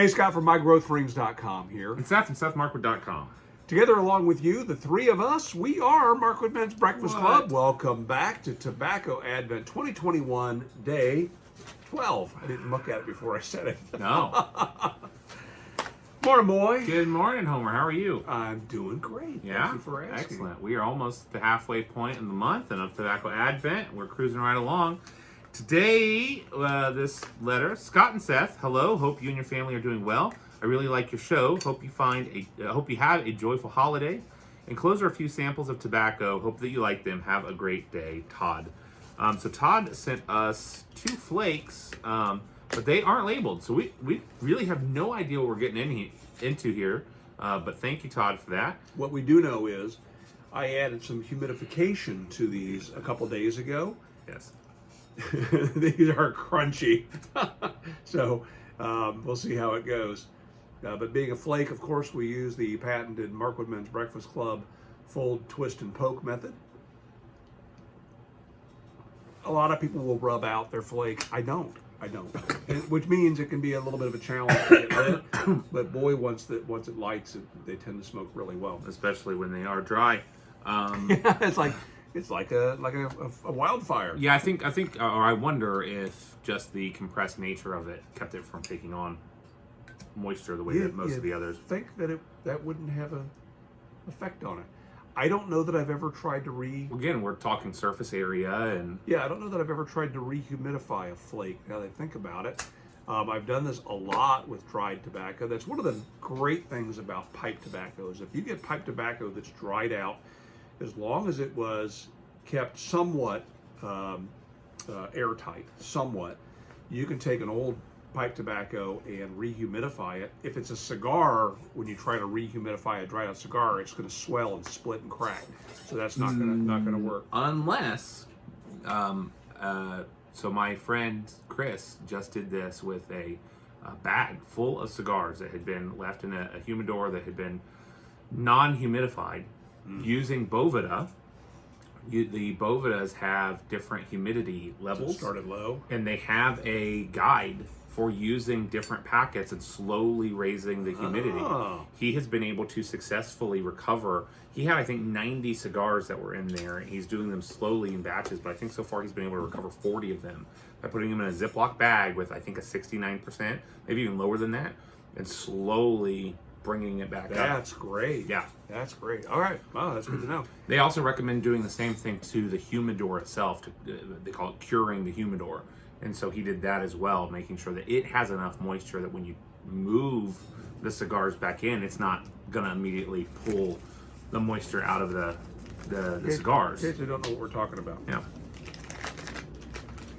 Scott from MyGrowthRings.com here. And Seth from SethMarkwood.com. Together along with you, the three of us, we are Markwood Men's Breakfast Club. Welcome back to Tobacco Advent 2021, day 12. I didn't look at it before I said it. No. Morning, boy. Good morning, Homer. How are you? I'm doing great. Yeah? Thank you for asking. Excellent. We are almost at the halfway point in the month and of Tobacco Advent. We're cruising right along. Today, this letter, Scott and Seth, hello. Hope you and your family are doing well. I really like your show. Hope you have a joyful holiday. Enclosed are a few samples of tobacco. Hope that you like them. Have a great day, Todd. So Todd sent us 2 flakes, but they aren't labeled. So we really have no idea what we're getting into here. But thank you, Todd, for that. What we do know is I added some humidification to these a couple days ago. Yes. These are crunchy. So we'll see how it goes. But being a flake, of course, we use the patented Markwood Men's Breakfast Club fold, twist, and poke method. A lot of people will rub out their flake. I don't. Which means it can be a little bit of a challenge to get lit. But boy, once it lights, they tend to smoke really well. Especially when they are dry. Yeah, it's like a wildfire. Yeah, I think, or I wonder if just the compressed nature of it kept it from taking on moisture the way that most of the others. Think that wouldn't have an effect on it. I don't know that I've ever tried to Again, we're talking surface area and. Yeah, I don't know that I've ever tried to rehumidify a flake. Now that I think about it, I've done this a lot with dried tobacco. That's one of the great things about pipe tobacco is if you get pipe tobacco that's dried out, as long as it was kept somewhat airtight, you can take an old pipe tobacco and rehumidify it. If it's a cigar, when you try to rehumidify a dried out cigar, it's going to swell and split and crack. So that's not going to work. Unless, so my friend Chris just did this with a bag full of cigars that had been left in a humidor that had been non-humidified using Boveda. The Bovedas have different humidity levels. So it started low. And they have a guide for using different packets and slowly raising the humidity. Oh. He has been able to successfully recover. He had, I think, 90 cigars that were in there, and he's doing them slowly in batches, but I think so far he's been able to recover 40 of them by putting them in a Ziploc bag with, I think, a 69%, maybe even lower than that, and slowly bringing it back up. That's great. Yeah. That's great. All right. Wow, that's good to know. They also recommend doing the same thing to the humidor itself. They call it curing the humidor. And so he did that as well, making sure that it has enough moisture that when you move the cigars back in, it's not going to immediately pull the moisture out of the cigars. In case you don't know what we're talking about. Yeah.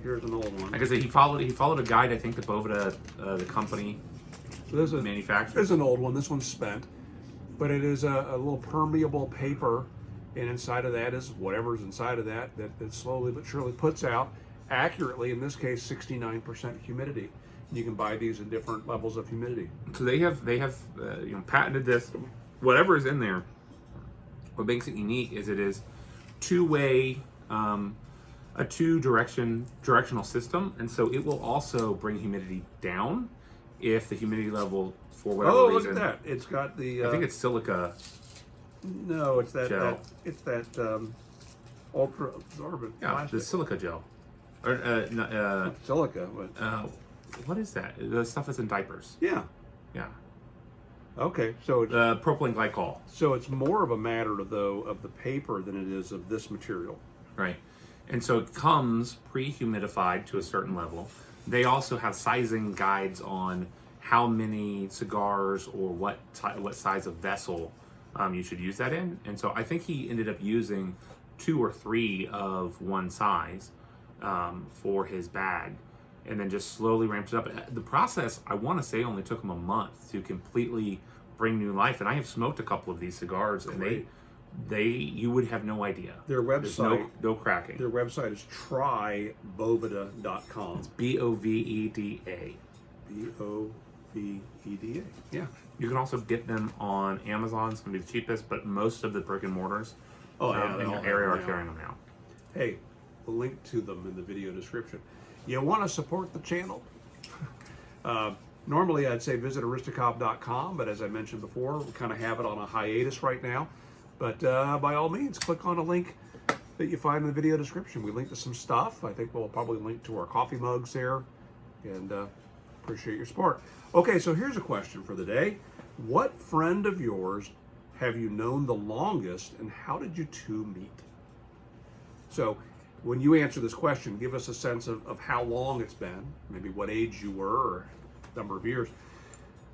Here's an old one. Like I said, he followed a guide, I think, the Boveda, the company manufacturer. There's an old one. This one's spent. But it is a little permeable paper, and inside of that is whatever's inside of that slowly but surely puts out, accurately, in this case, 69% humidity. You can buy these in different levels of humidity. So they have patented this. Whatever is in there, what makes it unique is it is two-way, a two-directional system, and so it will also bring humidity down if the humidity level for whatever reason. Oh, look at that! It's got the. I think it's silica. No, it's that. Gel. It's that ultra absorbent. Yeah, plastic. the silica gel. Or Not silica, but what is that? The stuff that's in diapers. yeah. Yeah. Okay, so it's Propylene glycol. so it's more of a matter of the paper than it is of this material. Right. And so it comes pre-humidified to a certain level. They also have sizing guides on how many cigars or what size of vessel you should use that in. And so I think he ended up using 2 or 3 of one size for his bag, and then just slowly ramped it up. The process, I want to say, only took him a month to completely bring new life. And I have smoked a couple of these cigars, and you would have no idea. Their website, no cracking. Their website is tryboveda.com. It's Boveda. Boveda. Yeah. You can also get them on Amazon. It's going to be the cheapest, but most of the brick and mortars in your area are carrying them now. Hey, we'll link to them in the video description. You want to support the channel? Normally, I'd say visit aristocob.com, but as I mentioned before, we kind of have it on a hiatus right now. But by all means, click on a link that you find in the video description. We link to some stuff. I think we'll probably link to our coffee mugs there, and appreciate your support. Okay, so here's a question for the day. What friend of yours have you known the longest, and how did you two meet? So when you answer this question, give us a sense of how long it's been, maybe what age you were, or number of years.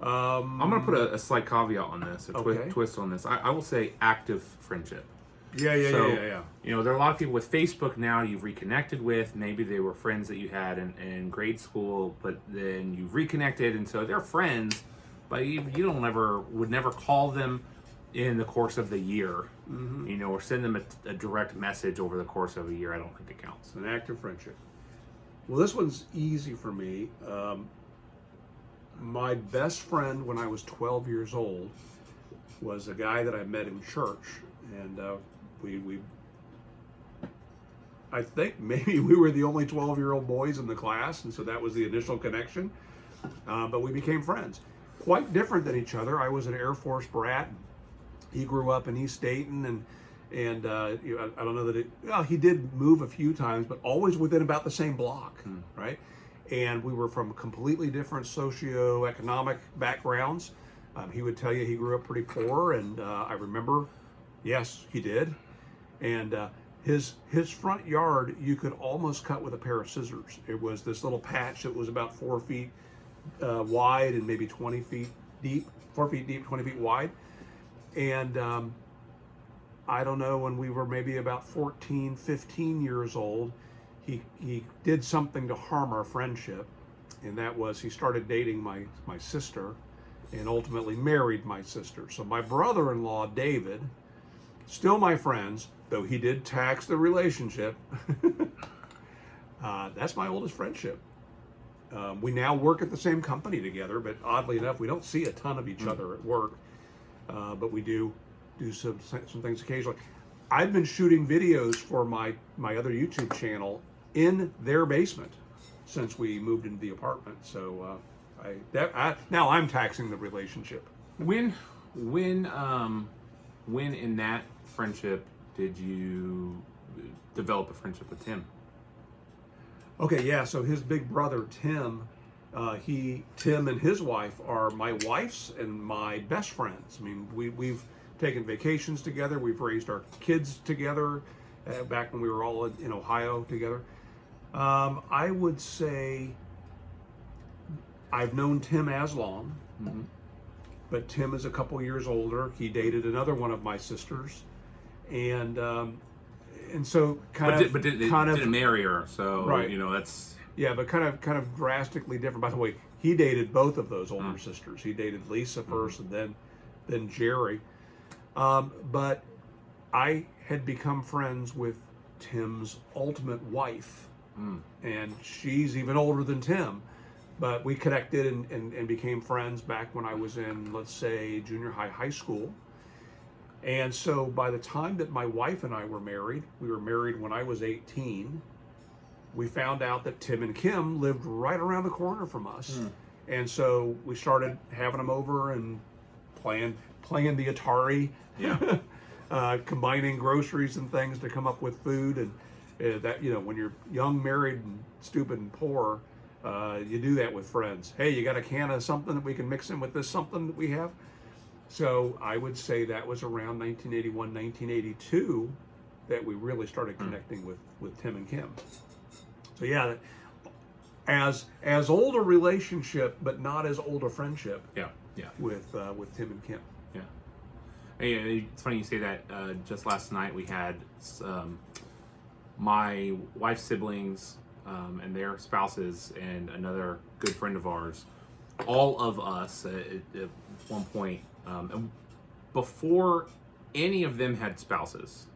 I'm going to put a slight caveat on this, Okay. twist on this. I will say active friendship. Yeah. You know, there are a lot of people with Facebook now you've reconnected with. Maybe they were friends that you had in grade school, but then you've reconnected, and so they're friends, but you would never call them in the course of the year, you know, or send them a direct message over the course of a year. I don't think it counts. An active friendship. Well, this one's easy for me. My best friend when I was 12 years old was a guy that I met in church, and I think maybe we were the only 12-year-old boys in the class, and so that was the initial connection. But we became friends. Quite different than each other. I was an Air Force brat. He grew up in East Dayton, and you know, I don't know that he did move a few times, but always within about the same block, right? And we were from completely different socioeconomic backgrounds. He would tell you he grew up pretty poor, and I remember, yes, he did. And his front yard you could almost cut with a pair of scissors. It was this little patch that was about 4 feet wide and maybe 20 feet deep, 4 feet deep, 20 feet wide. And I don't know, when we were maybe about 14, 15 years old, he did something to harm our friendship, and that was he started dating my sister and ultimately married my sister. So my brother-in-law, David, still my friends, though he did tax the relationship. That's my oldest friendship. We now work at the same company together, but oddly enough, we don't see a ton of each other at work, but we do some things occasionally. I've been shooting videos for my other YouTube channel in their basement since we moved into the apartment. So now I'm taxing the relationship. When in that friendship did you develop a friendship with Tim? Okay, yeah. So his big brother Tim, Tim and his wife are my wife's and my best friends. I mean, we've taken vacations together. We've raised our kids together back when we were all in Ohio together. I would say I've known Tim as long, but Tim is a couple years older. He dated another one of my sisters, and so didn't marry her. So right. You know, that's but kind of drastically different. By the way, he dated both of those older sisters. He dated Lisa first, and then Jerry. But I had become friends with Tim's ultimate wife, and she's even older than Tim. But we connected and became friends back when I was in, let's say, junior high school. And so by the time that my wife and I were married when I was 18, we found out that Tim and Kim lived right around the corner from us. And so we started having them over and playing the Atari, combining groceries and things to come up with food. And that, when you're young, married, and stupid and poor, you do that with friends. Hey, you got a can of something that we can mix in with this something that we have? So I would say that was around 1981, 1982 that we really started connecting with Tim and Kim. So yeah, as old a relationship, but not as old a friendship. With Tim and Kim. Yeah. Hey, it's funny you say that. Just last night we had my wife's siblings and their spouses and another good friend of ours. All of us at one point, and before any of them had spouses,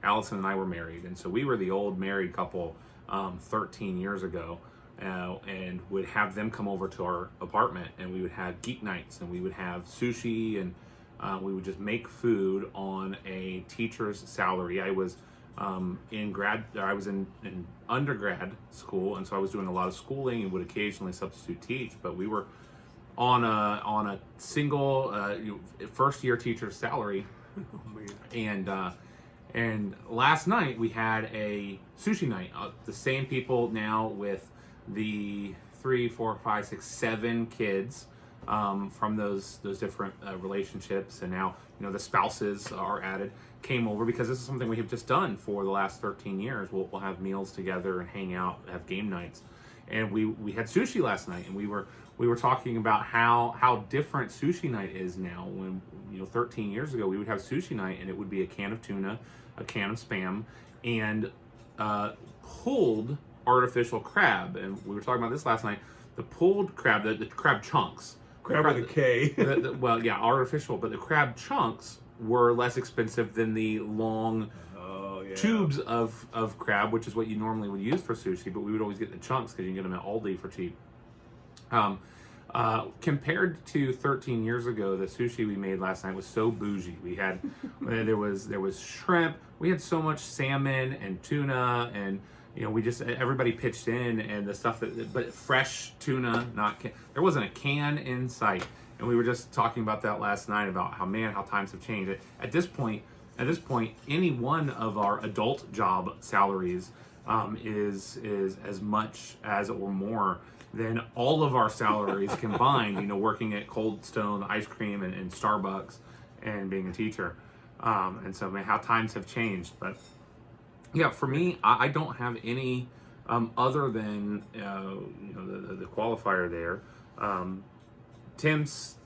Allison and I were married, and so we were the old married couple 13 years ago. And would have them come over to our apartment, and we would have geek nights, and we would have sushi, and we would just make food on a teacher's salary. I was in undergrad school, and so I was doing a lot of schooling and would occasionally substitute teach. But we were on a single first year teacher's salary. Oh, man. And last night we had a sushi night. The same people now with the 3, 4, 5, 6, 7 kids from those different relationships, and now the spouses are added. Came over because this is something we have just done for the last 13 years. We'll have meals together and hang out, have game nights, and we had sushi last night, and we were talking about how different sushi night is now. When 13 years ago we would have sushi night and it would be a can of tuna, a can of Spam, and pulled artificial crab. And we were talking about this last night. The pulled crab, the crab chunks. Crab with a K. Well, yeah, artificial, but the crab chunks were less expensive than the long tubes of crab, which is what you normally would use for sushi, but we would always get the chunks because you can get them at Aldi for cheap. Compared to 13 years ago, the sushi we made last night was so bougie. We had there was shrimp. We had so much salmon and tuna, and we just everybody pitched in, and the stuff but fresh tuna, there wasn't a can in sight. And we were just talking about that last night about how times have changed. At this point, any one of our adult job salaries is as much as or more than all of our salaries combined, working at Cold Stone Ice Cream and Starbucks and being a teacher. And so, how times have changed. But yeah, for me, I don't have any other than, the qualifier there. Tim's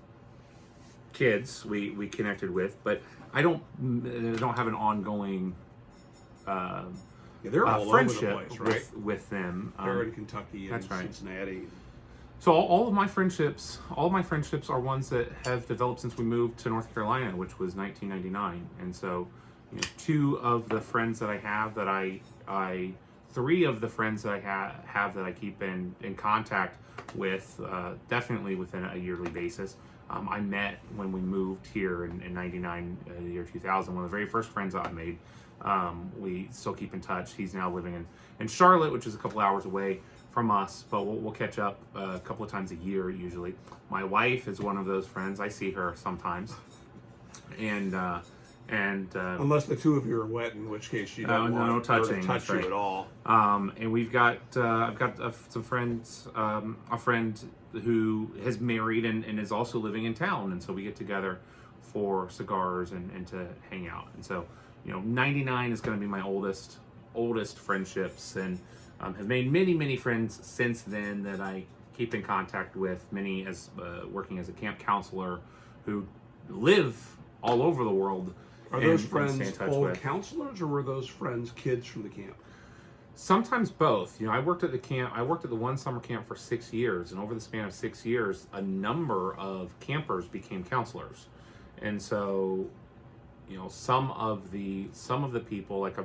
kids we connected with, but I don't have an ongoing they're all friendship over the place, right? with them. They're in Kentucky and that's right. Cincinnati. So all of my friendships are ones that have developed since we moved to North Carolina, which was 1999. And so, 2 of the friends that I have that 3 of the friends that I have that I keep in contact with, definitely within a yearly basis. I met when we moved here in 99, the year 2000, one of the very first friends that I made. We still keep in touch. He's now living in Charlotte, which is a couple hours away from us, but we'll catch up a couple of times a year usually. My wife is one of those friends. I see her sometimes, and unless the 2 of you are wet, in which case you don't want no touching, her to touch you at all. And we've got I've got some friends, a friend who has married and is also living in town, and so we get together for cigars and to hang out. And so 99 is going to be my oldest friendships, and have made many friends since then that I keep in contact with, many as working as a camp counselor who live all over the world. Are those friends old counselors, or were those friends kids from the camp? Sometimes both. I worked at the one summer camp for 6 years, and over the span of 6 years, a number of campers became counselors. And so, some of the people, like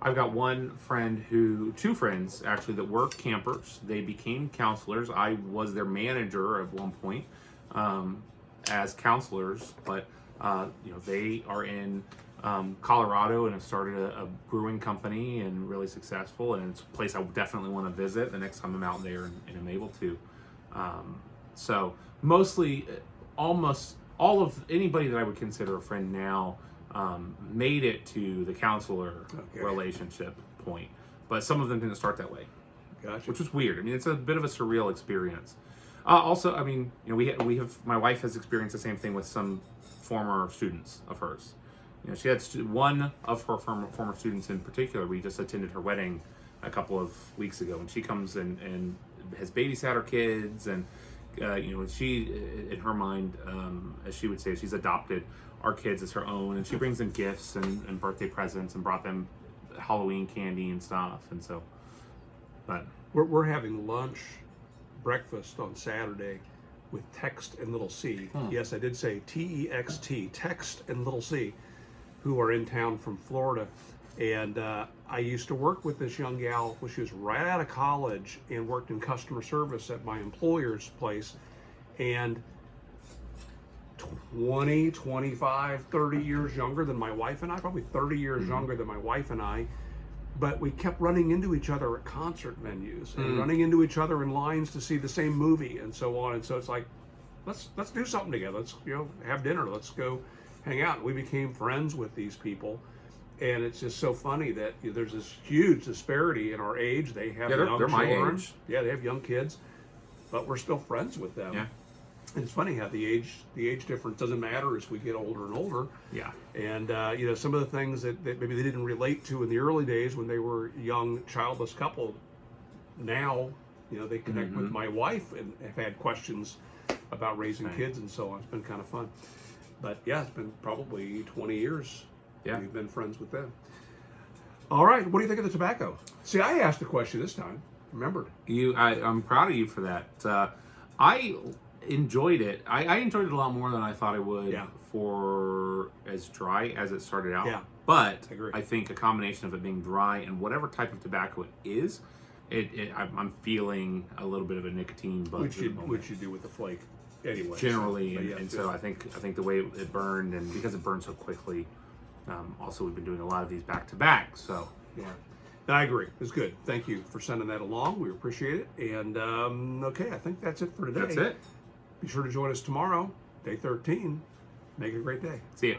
I've got two friends actually that were campers. They became counselors. I was their manager at one point as counselors, but they are in Colorado and have started a brewing company and really successful, and it's a place I definitely want to visit the next time I'm out there and I'm able to. So mostly, almost all of anybody that I would consider a friend now made it to the counselor relationship point, but some of them didn't start that way. Gotcha. Which was weird. I mean, it's a bit of a surreal experience. Also, I mean, we have my wife has experienced the same thing with some former students of hers. She had one of her former students in particular. We just attended her wedding a couple of weeks ago, and she comes and has babysat her kids, and she, in her mind, as she would say, she's adopted our kids as her own, and she brings them gifts and birthday presents and brought them Halloween candy and stuff. And so, but we're having breakfast on Saturday with Text and Little C. Yes, I did say TEXT, Text and Little C, who are in town from Florida. And I used to work with this young gal when she was right out of college and worked in customer service at my employer's place. And 20, 25, 30 years younger than my wife and I, probably 30 years younger than my wife and I. But we kept running into each other at concert venues and running into each other in lines to see the same movie and so on. And so it's like, let's do something together. Let's have dinner. Let's go hang out. We became friends with these people, and it's just so funny that there's this huge disparity in our age. They have young they're my children. age. Yeah, they have young kids, but we're still friends with them. Yeah. And it's funny how the age difference doesn't matter as we get older and older. Yeah. And some of the things that maybe they didn't relate to in the early days when they were a young childless couple, now they connect with my wife and have had questions about raising kids and so on. It's been kind of fun. But yeah, it's been probably 20 years. Yeah. We've been friends with them. All right, what do you think of the tobacco? See, I asked the question this time. Remembered. I'm proud of you for that. I enjoyed it. I enjoyed it a lot more than I thought I would. Yeah. For as dry as it started out. Yeah. But I agree. I think a combination of it being dry and whatever type of tobacco it is, I'm feeling a little bit of a nicotine buzz. Which you do with the flake anyway. Generally, so, and so I think the way it burned, and because it burned so quickly, also we've been doing a lot of these back to back. So yeah, I agree. It's good. Thank you for sending that along. We appreciate it. And okay, I think that's it for today. that's it. Be sure to join us tomorrow, day 13. Make it a great day. See ya.